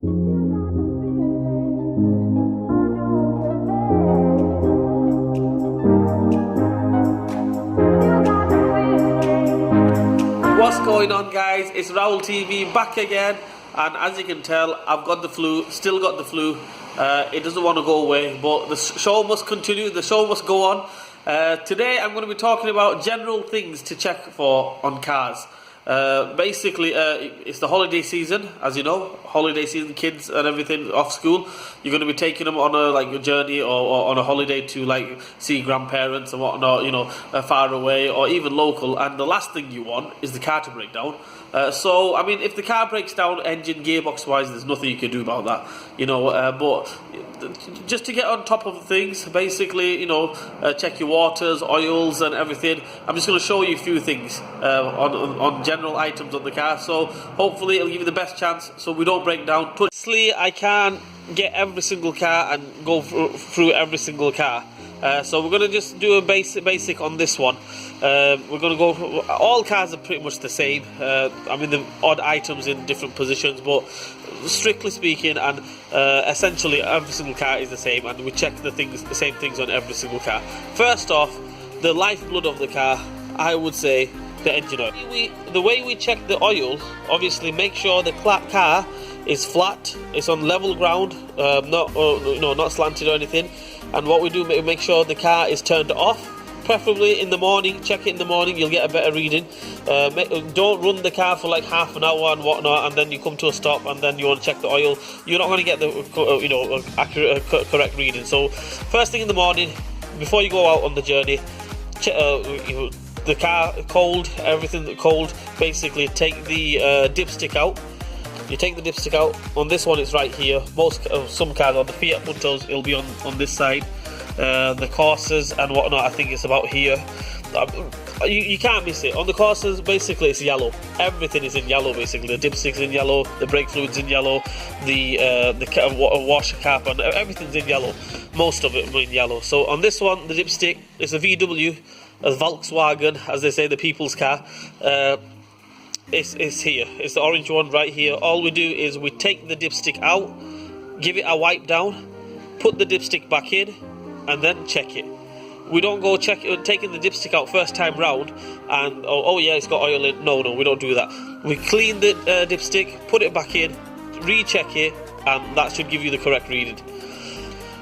What's going on, guys? It's Rahul TV back again, and as you can tell, I've got the flu, still got the flu. It doesn't want to go away, but the show must continue, the show must go on. Today I'm going to be talking about general things to check for on cars. Basically, it's the holiday season, as you know, holiday season, kids and everything off school. You're going to be taking them on a journey or on a holiday to see grandparents and whatnot, far away or even local. And the last thing you want is the car to break down. So I mean, if the car breaks down, engine, gearbox wise, there's nothing you can do about that, but just to get on top of things, basically, check your waters, oils and everything. I'm just going to show you a few things on general items on the car, so hopefully it'll give you the best chance so we don't break down. Obviously, I can't get every single car and go through every single car. So we're going to just do a basic on this one. We're going to go, all cars are pretty much the same. I mean, the odd items in different positions, but strictly speaking and essentially every single car is the same, and we check the same things on every single car. First off, the lifeblood of the car, I would say the engine oil. The way we check the oil, obviously make sure the car is flat, it's on level ground, not slanted or anything. And what we do, make sure the car is turned off, preferably in the morning. Check it in the morning, you'll get a better reading. Don't run the car for like half an hour and whatnot, and then you come to a stop and then you want to check the oil. You're not going to get the accurate, correct reading. So first thing in the morning, before you go out on the journey, the car cold, everything cold. Basically, take the dipstick out. You take the dipstick out. On this one, it's right here. Some cars, on the Fiat Puntos, it'll be on this side. The Corsas and whatnot, I think it's about here. You can't miss it. On the Corsas, basically it's yellow. Everything is in yellow, basically. The dipstick's in yellow, the brake fluid's in yellow, the washer cap, and everything's in yellow. Most of it in yellow. So on this one, the dipstick is a VW, a Volkswagen, as they say, the people's car. It's here. It's the orange one right here. All we do is we take the dipstick out, give it a wipe down, put the dipstick back in, and then check it. We don't go taking the dipstick out first time round and oh yeah, it's got oil in. No, we don't do that. We clean the dipstick, put it back in, recheck it, and that should give you the correct reading.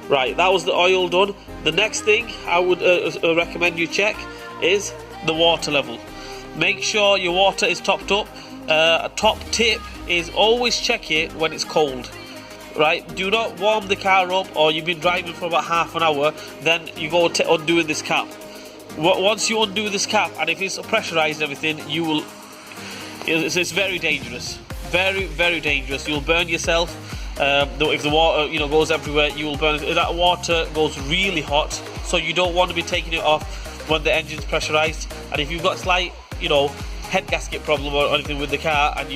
Right, that was the oil done. The next thing I would recommend you check is the water level. Make sure your water is topped up. A top tip is always check it when it's cold. Right, do not warm the car up, or you've been driving for about half an hour, then you go undoing this cap. Once you undo this cap, and if it's pressurized and everything, it's very dangerous. Very, very dangerous. You'll burn yourself. If the water goes everywhere, you will burn. That water goes really hot, so you don't want to be taking it off when the engine's pressurized. And if you've got slight head gasket problem or anything with the car, and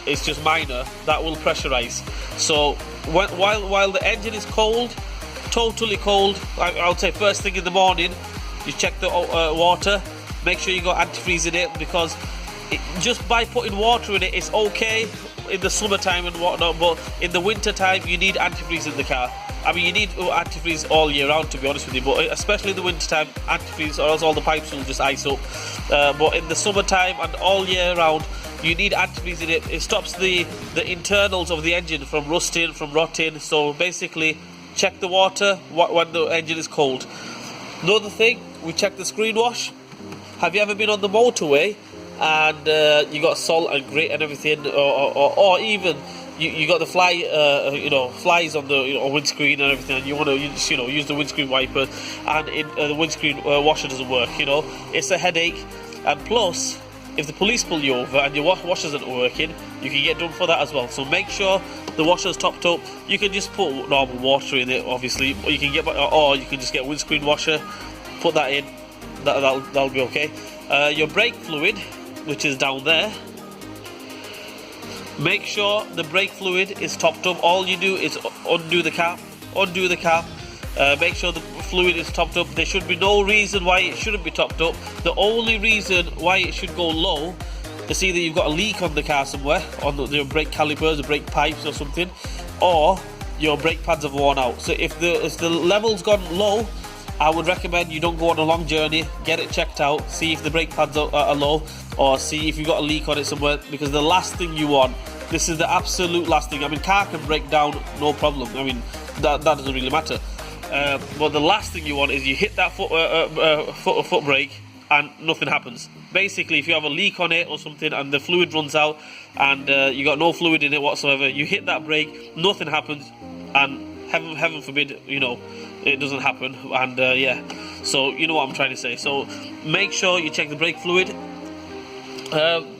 it's just minor, that will pressurize. So while the engine is cold, totally cold, I would say first thing in the morning, you check the water, make sure you got antifreeze in it, because just by putting water in it, it's okay in the summertime and whatnot, but in the winter time you need antifreeze in the car. I mean, you need antifreeze all year round, to be honest with you, but especially in the winter time, antifreeze, or else all the pipes will just ice up. But in the summertime and all year round, you need antifreeze in it. It stops the internals of the engine from rusting, from rotting. So basically, check the water when the engine is cold. Another thing, we check the screen wash. Have you ever been on the motorway and you got salt and grit and everything, or even you got the flies on the windscreen and everything, and you want to use the windscreen wiper, and the windscreen washer doesn't work? It's a headache. And plus, if the police pull you over and your washer isn't working, you can get done for that as well. So make sure the washer's topped up. You can just put normal water in it, obviously, or you can just get a windscreen washer, put that in. That'll be okay. Your brake fluid, which is down there, make sure the brake fluid is topped up. All you do is undo the cap, make sure the fluid is topped up. There should be no reason why it shouldn't be topped up. The only reason why it should go low it's either you've got a leak on the car somewhere, on the brake calipers, the brake pipes or something, or your brake pads have worn out. So if the level's gone low, I would recommend you don't go on a long journey, get it checked out, see if the brake pads are low, or see if you've got a leak on it somewhere, because the last thing you want, this is the absolute last thing. I mean, car can break down, no problem. I mean, that doesn't really matter. But the last thing you want is you hit that foot brake and nothing happens. Basically, if you have a leak on it or something and the fluid runs out and you got no fluid in it whatsoever, you hit that brake, nothing happens, and heaven forbid, you know, it doesn't happen. And yeah, so you know what I'm trying to say. So make sure you check the brake fluid.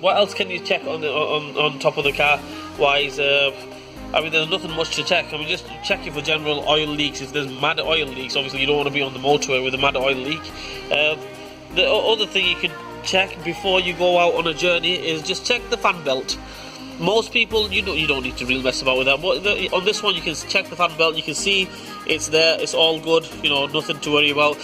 What else can you check on top of the car wise? I mean, there's nothing much to check. I mean, just checking for general oil leaks. If there's mad oil leaks, obviously you don't want to be on the motorway with a mad oil leak. The other thing you can check before you go out on a journey is just check the fan belt. Most people, you don't need to really mess about with that, but on this one you can check the fan belt. You can see it's there, it's all good, you know, nothing to worry about.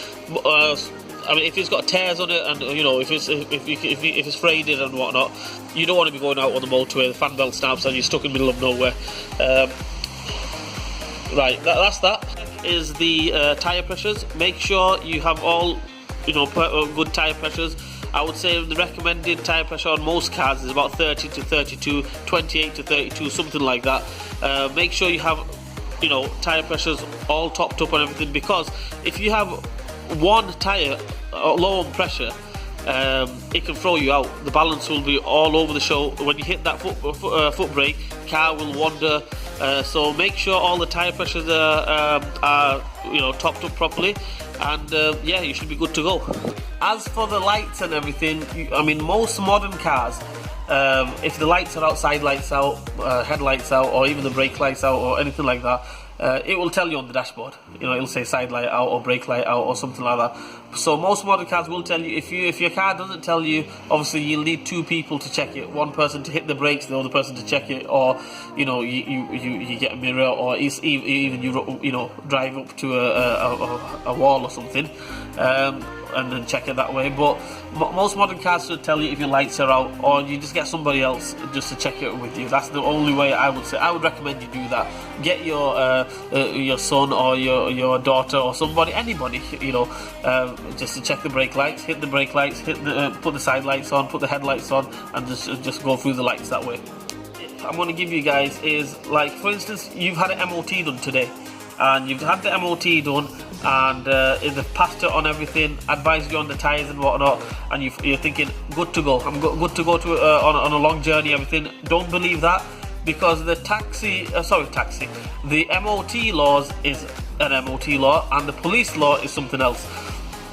I mean, if it's got tears on it, and you know, if it's frayed and whatnot, you don't want to be going out on the motorway. The fan belt snaps and you're stuck in the middle of nowhere. Right, that's that. Is the tyre pressures. Make sure you have all, you know, good tyre pressures. I would say the recommended tyre pressure on most cars is about 30 to 32, 28 to 32, something like that. Make sure you have, you know, tyre pressures all topped up and everything, because if you have one tyre low on pressure, it can throw you out. The balance will be all over the show. When you hit that foot brake, car will wander. So make sure all the tyre pressures are you know, topped up properly, and yeah, you should be good to go. As for the lights and everything, I mean, most modern cars, if the lights are out, side lights out, headlights out, or even the brake lights out, or anything like that, it will tell you on the dashboard. You know, it'll say side light out or brake light out or something like that. So most modern cars will tell you. If your car doesn't tell you, obviously you'll need two people to check it. One person to hit the brakes, the other person to check it, or you know, you get a mirror, or even you know, drive up to a wall or something. And then check it that way. But most modern cars should tell you if your lights are out, or you just get somebody else just to check it with you. That's the only way I would say. I would recommend you do that. Get your son or your daughter or somebody, anybody, you know, just to check the brake lights, hit the brake lights, put the side lights on, put the headlights on, and just go through the lights that way. I'm going to give you guys is, like, for instance, you've had an MOT done today, and you've had the MOT done, and they've passed it on everything, advised you on the tyres and whatnot, and you're thinking, good to go, I'm good to go to on a long journey, everything. Don't believe that, because the the MOT laws is an MOT law, and the police law is something else.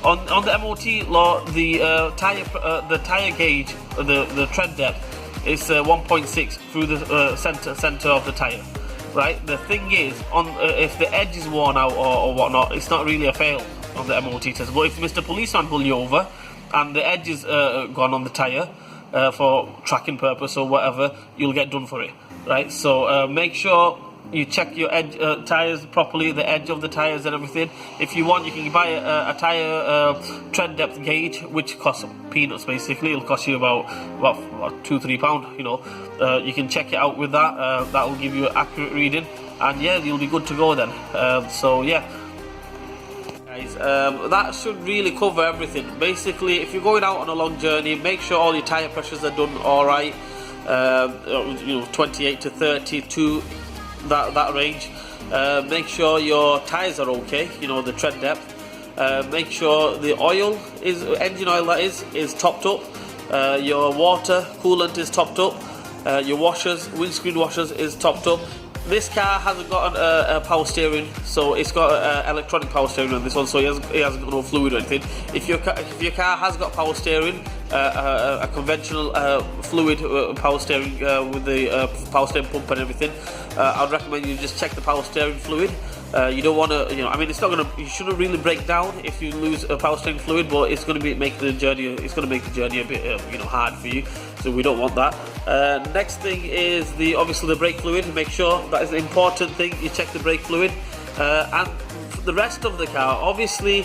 On the MOT law, the tyre gauge, the tread depth is 1.6 through the center of the tyre. Right, the thing is, if the edge is worn out or whatnot, it's not really a fail on the MOT test. But if Mr. Policeman pull you over and the edge is gone on the tyre for tracking purpose or whatever, you'll get done for it. Right, so make sure you check your edge tyres properly, the edge of the tyres and everything. If you want, you can buy a tyre tread depth gauge, which costs peanuts basically. It'll cost you about £2-3, you know. You can check it out with that. That will give you an accurate reading, and yeah, you'll be good to go then. So yeah, guys, that should really cover everything. Basically, if you're going out on a long journey, make sure all your tyre pressures are done alright. You know, 28 to 32. That range. Make sure your tyres are okay, you know, the tread depth. Make sure the oil is, engine oil that is topped up. Your water coolant is topped up. Your washers, windscreen washers is topped up. This car hasn't got a power steering, so it's got electronic power steering on this one, so it hasn't got no fluid or anything. If your car has got power steering, a conventional fluid power steering with the power steering pump and everything, I'd recommend you just check the power steering fluid. You don't want to, you know, I mean, you shouldn't really break down if you lose a power steering fluid, but it's going to make the journey a bit, you know, hard for you. So we don't want that. Next thing is obviously the brake fluid. Make sure that is the important thing. You check the brake fluid, and for the rest of the car, obviously,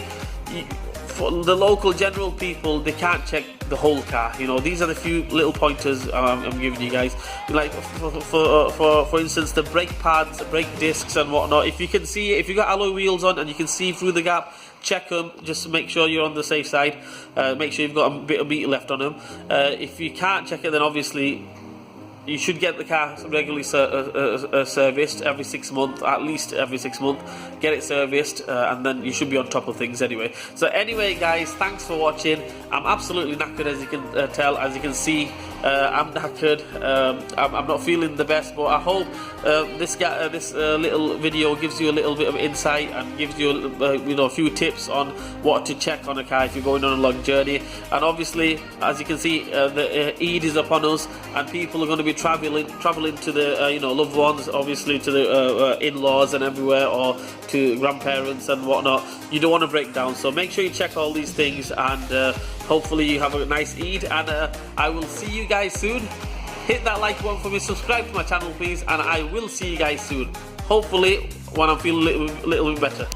for the local general people, they can't check the whole car. You know, these are the few little pointers I'm giving you guys. Like for instance, the brake pads, brake discs, and whatnot. If you can see, if you got alloy wheels on and you can see through the gap, check them just to make sure you're on the safe side. Make sure you've got a bit of meat left on them. If you can't check it, then obviously you should get the car regularly serviced every 6 months, at least every 6 months. Get it serviced, and then you should be on top of things anyway. So anyway, guys, thanks for watching. I'm absolutely knackered, as you can tell. As you can see, I'm knackered. I'm not feeling the best, but I hope this little video gives you a little bit of insight and gives you a few tips on what to check on a car if you're going on a long journey. And obviously, as you can see, the Eid is upon us, and people are going to be traveling to the loved ones, obviously to the in-laws and everywhere, or to grandparents and whatnot. You don't want to break down, so make sure you check all these things, and hopefully you have a nice Eid, and I will see you guys soon. Hit that like button for me, subscribe to my channel please, and I will see you guys soon, hopefully when I'm feeling a little bit better.